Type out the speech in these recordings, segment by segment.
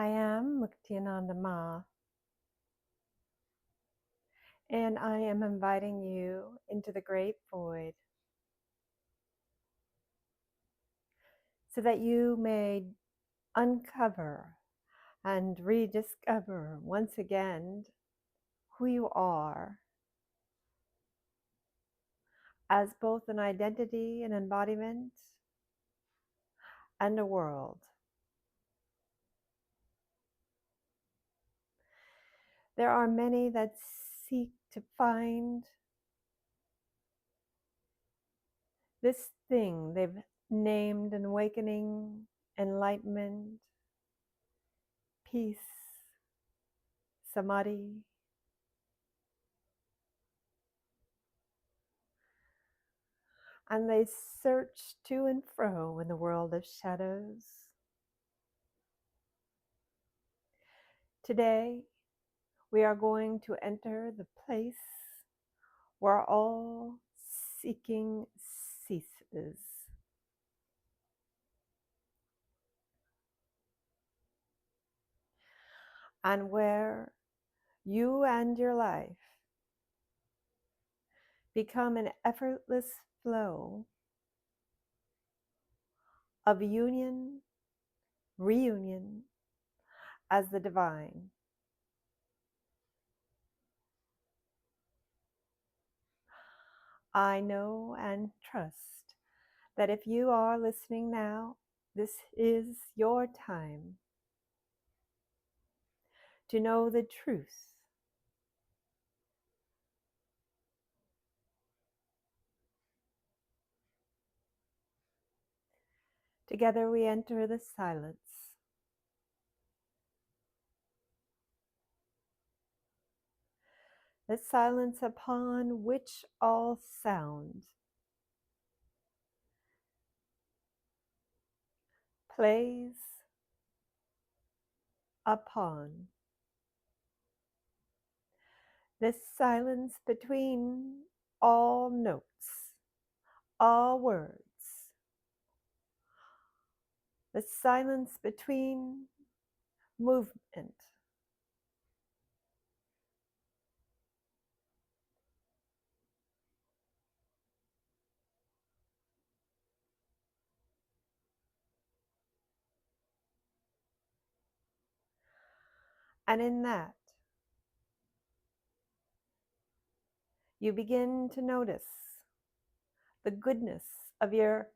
I am Muktiananda Ma, and I am inviting you into the great void so that you may uncover and rediscover once again who you are as both an identity, an embodiment, and a world. There are many that seek to find this thing they've named an awakening, enlightenment, peace, samadhi. And they search to and fro in the world of shadows. Today, we are going to enter the place where all seeking ceases. And where you and your life become an effortless flow of union, reunion as the divine. I know and trust that if you are listening now, this is your time to know the truth. Together we enter the silence. The silence upon which all sound plays upon. The silence between all notes, all words. The silence between movement. And in that, you begin to notice the goodness of your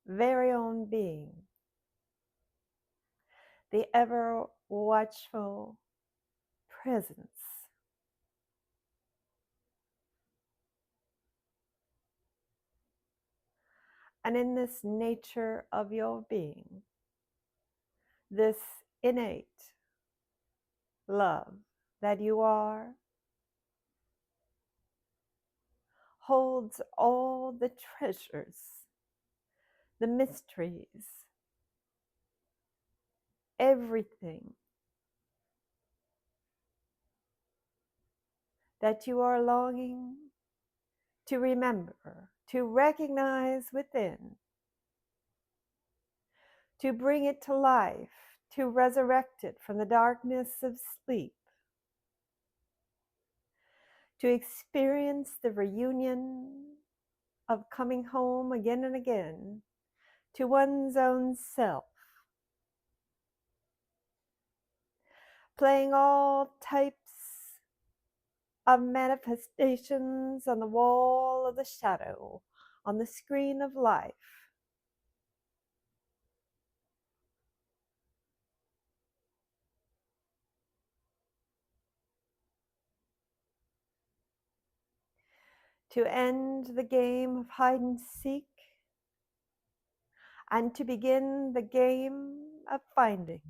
very own being, the ever watchful presence. And in this nature of your being, this innate love that you are holds all the treasures, the mysteries, everything that you are longing to remember, to recognize within, to bring it to life, to resurrect it from the darkness of sleep, to experience the reunion of coming home again and again to one's own self, playing all types of manifestations on the wall of the shadow, on the screen of life. To end the game of hide and seek, and to begin the game of finding.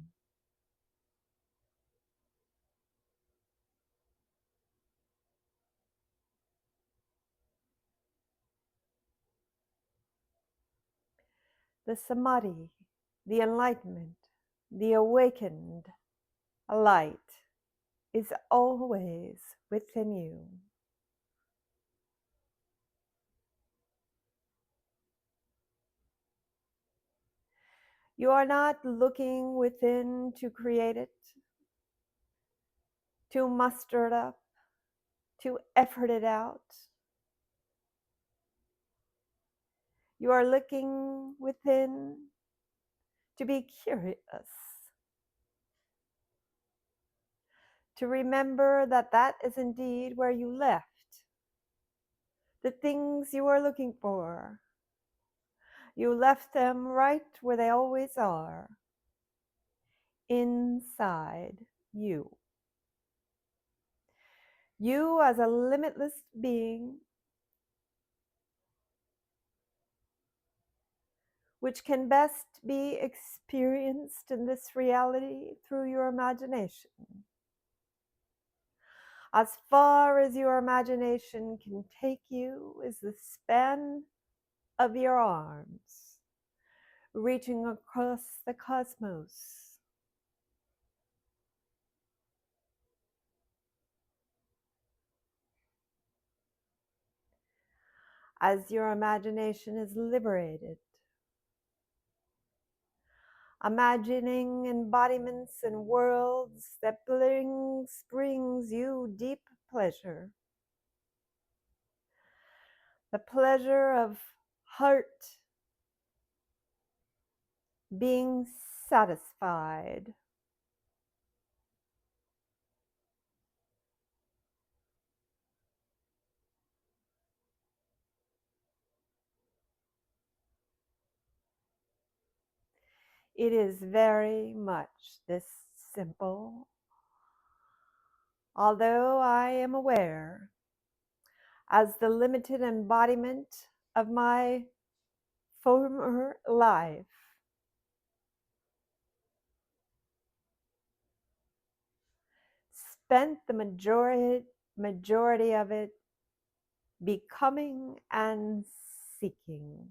The samadhi, the enlightenment, the awakened light is always within you. You are not looking within to create it, to muster it up, to effort it out. You are looking within to be curious, to remember that that is indeed where you left the things you are looking for. You left them right where they always are, inside you. You as a limitless being, which can best be experienced in this reality through your imagination. As far as your imagination can take you is the span of your arms, reaching across the cosmos. As your imagination is liberated, imagining embodiments and worlds that brings you deep pleasure. The pleasure of heart being satisfied. It is very much this simple. Although I am aware, as the limited embodiment of my former life, spent the majority of it becoming and seeking,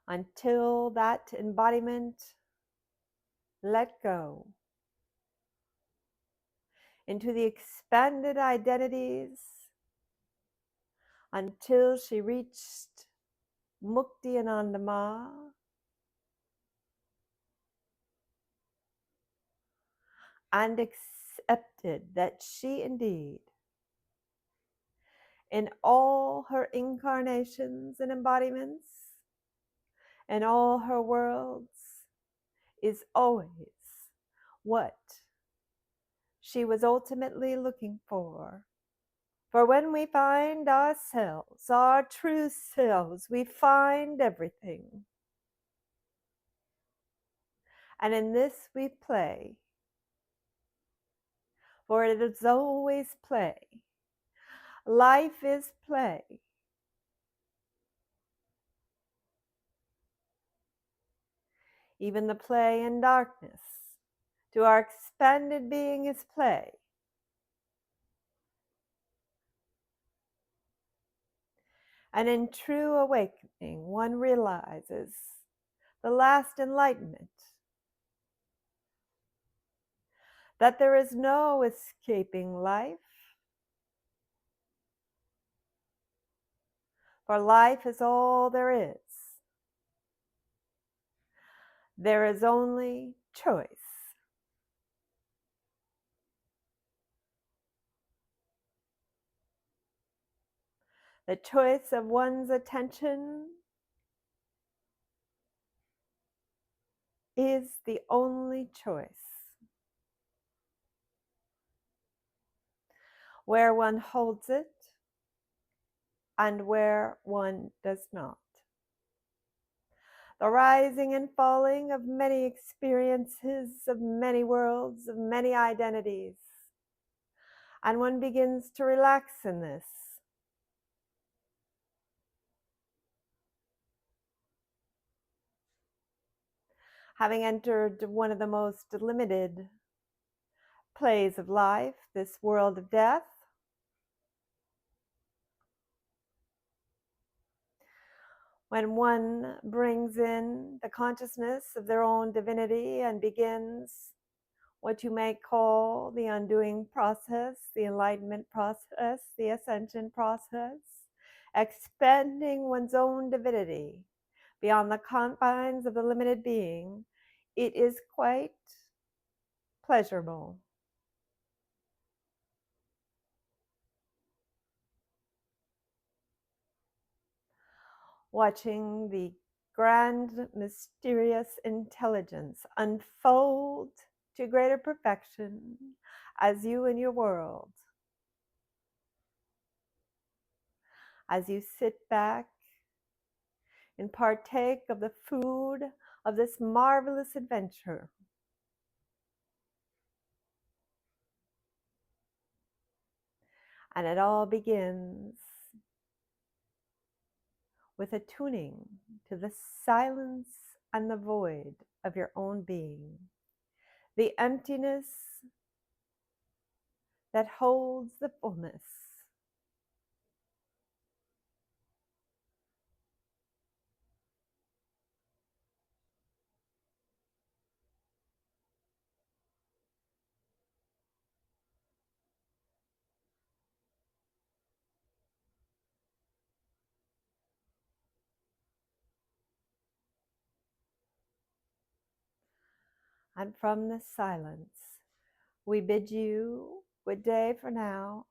until that embodiment let go into the expanded identities, until she reached Mukti Anandama, and accepted that she indeed, in all her incarnations and embodiments, in all her worlds, is always what she was ultimately looking for. For when we find ourselves, our true selves, we find everything. And in this we play, for it is always play. Life is play. Even the play in darkness, to our expanded being, is play. And in true awakening, one realizes the last enlightenment, that there is no escaping life, for life is all there is. There is only choice. The choice of one's attention is the only choice. Where one holds it and where one does not. The rising and falling of many experiences, of many worlds, of many identities. And one begins to relax in this. Having entered one of the most limited plays of life, this world of death, when one brings in the consciousness of their own divinity and begins what you may call the undoing process, the enlightenment process, the ascension process, expanding one's own divinity beyond the confines of the limited being, it is quite pleasurable. Watching the grand, mysterious intelligence unfold to greater perfection as you in your world, as you sit back and partake of the food of this marvelous adventure. And it all begins with attuning to the silence and the void of your own being, the emptiness that holds the fullness. And from this silence, we bid you good day for now,